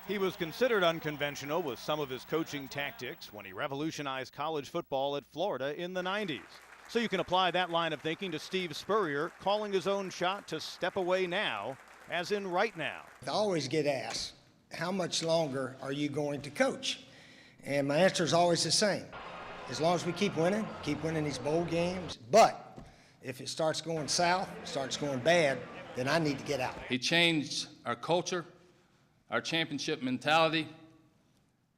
He was considered unconventional with some of his coaching tactics when he revolutionized college football at Florida in the 90s. So you can apply that line of thinking to Steve Spurrier calling his own shot to step away now, as in right now. I always get asked, how much longer are you going to coach? And my answer is always the same. As long as we keep winning these bowl games. But if it starts going south, starts going bad, then I need to get out. He changed our culture, our championship mentality,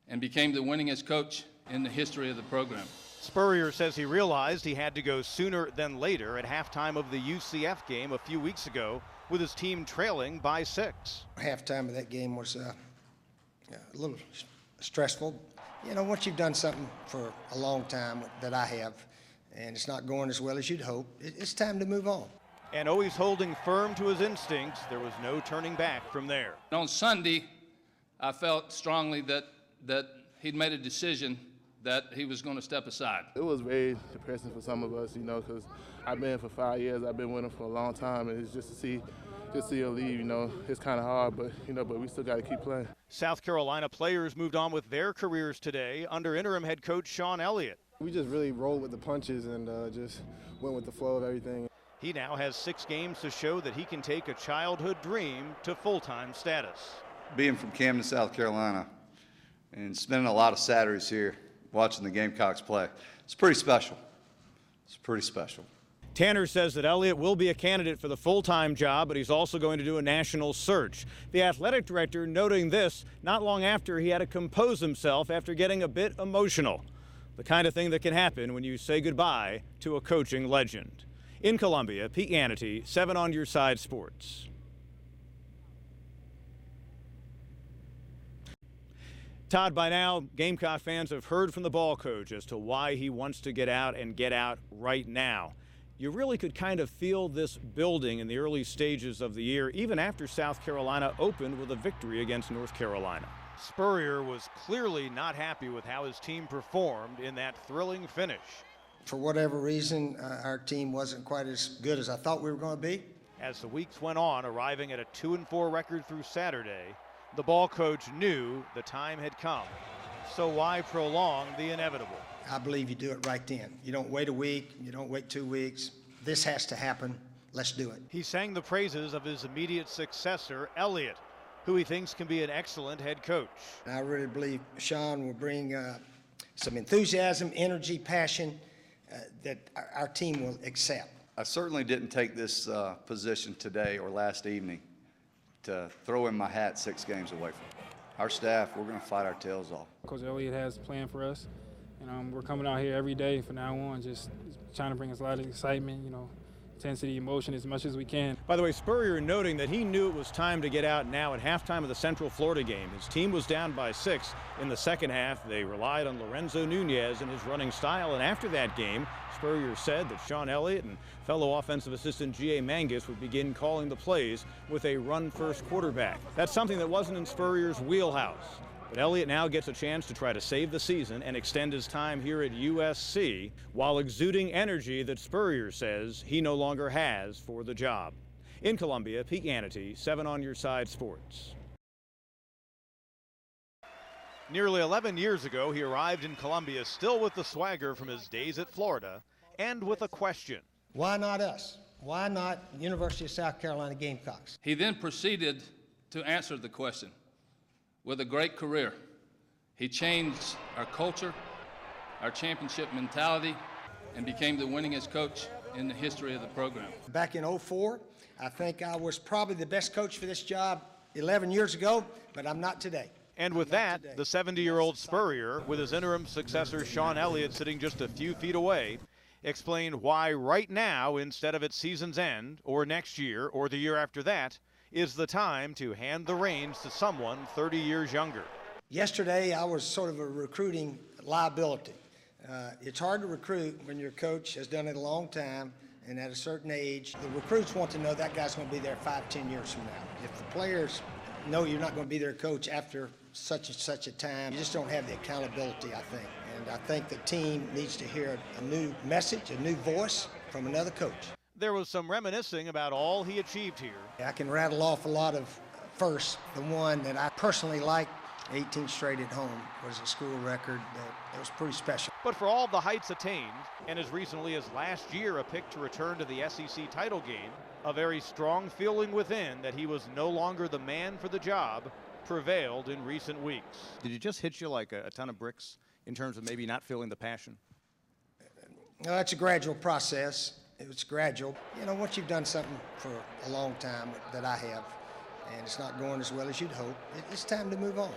and became the winningest coach in the history of the program. Spurrier says he realized he had to go sooner than later at halftime of the UCF game a few weeks ago with his team trailing by 6. Halftime of that game was a little stressful. You know, once you've done something for a long time that I have, and it's not going as well as you'd hope, it's time to move on. And always holding firm to his instincts, there was no turning back from there. On Sunday, I felt strongly that he'd made a decision that he was going to step aside. It was very depressing for some of us, you know, because I've been here for 5 years. I've been with him for a long time, and it's just to see him leave, you know, it's kind of hard, but we still got to keep playing. South Carolina players moved on with their careers today under interim head coach Sean Elliott. We just really rolled with the punches and just went with the flow of everything. He now has 6 games to show that he can take a childhood dream to full-time status. Being from Camden, South Carolina, and spending a lot of Saturdays here watching the Gamecocks play, it's pretty special. It's pretty special. Tanner says that Elliott will be a candidate for the full-time job, but he's also going to do a national search. The athletic director noting this not long after he had to compose himself after getting a bit emotional. The kind of thing that can happen when you say goodbye to a coaching legend. In Columbia, Pete Yanity, 7 on Your Side Sports. Todd, by now, Gamecock fans have heard from the ball coach as to why he wants to get out and get out right now. You really could kind of feel this building in the early stages of the year, even after South Carolina opened with a victory against North Carolina. Spurrier was clearly not happy with how his team performed in that thrilling finish. For whatever reason, our team wasn't quite as good as I thought we were going to be. As the weeks went on, arriving at a 2-4 record through Saturday, the ball coach knew the time had come. So why prolong the inevitable? I believe you do it right then. You don't wait a week. You don't wait 2 weeks. This has to happen. Let's do it. He sang the praises of his immediate successor, Elliott, who he thinks can be an excellent head coach. I really believe Sean will bring some enthusiasm, energy, passion that our team will accept. I certainly didn't take this position today or last evening to throw in my hat 6 games away from it. Our staff, we're going to fight our tails off. Coach Elliott has a plan for us. We're coming out here every day from now on, just trying to bring us a lot of excitement, intensity, emotion as much as we can. By the way, Spurrier noting that he knew it was time to get out now at halftime of the Central Florida game. His team was down by 6 in the second half. They relied on Lorenzo Nunez and his running style, and after that game, Spurrier said that Sean Elliott and fellow offensive assistant G.A. Mangus would begin calling the plays with a run-first quarterback. That's something that wasn't in Spurrier's wheelhouse. But Elliott now gets a chance to try to save the season and extend his time here at USC while exuding energy that Spurrier says he no longer has for the job. In Columbia, Pete Yanity, 7 on Your Side Sports. Nearly 11 years ago, he arrived in Columbia still with the swagger from his days at Florida and with a question. Why not us? Why not University of South Carolina Gamecocks? He then proceeded to answer the question with a great career. He changed our culture, our championship mentality, and became the winningest coach in the history of the program. Back in 2004, I think I was probably the best coach for this job 11 years ago, but I'm not today. And with that, the 70-year-old Spurrier, with his interim successor Sean Elliott sitting just a few feet away, explained why right now, instead of at season's end, or next year, or the year after that, is the time to hand the reins to someone 30 years younger. Yesterday, I was sort of a recruiting liability. It's hard to recruit when your coach has done it a long time and at a certain age. The recruits want to know that guy's going to be there 5-10 years from now. If the players know you're not going to be their coach after such and such a time, you just don't have the accountability, I think. And I think the team needs to hear a new message, a new voice from another coach. There was some reminiscing about all he achieved here. I can rattle off a lot of first. The one that I personally liked, 18 straight at home, was a school record that was pretty special. But for all the heights attained, and as recently as last year a pick to return to the SEC title game, a very strong feeling within that he was no longer the man for the job prevailed in recent weeks. Did it just hit you like a ton of bricks in terms of maybe not feeling the passion? No, it's a gradual process. It was gradual. You know, once you've done something for a long time that I have, and it's not going as well as you'd hope, it's time to move on.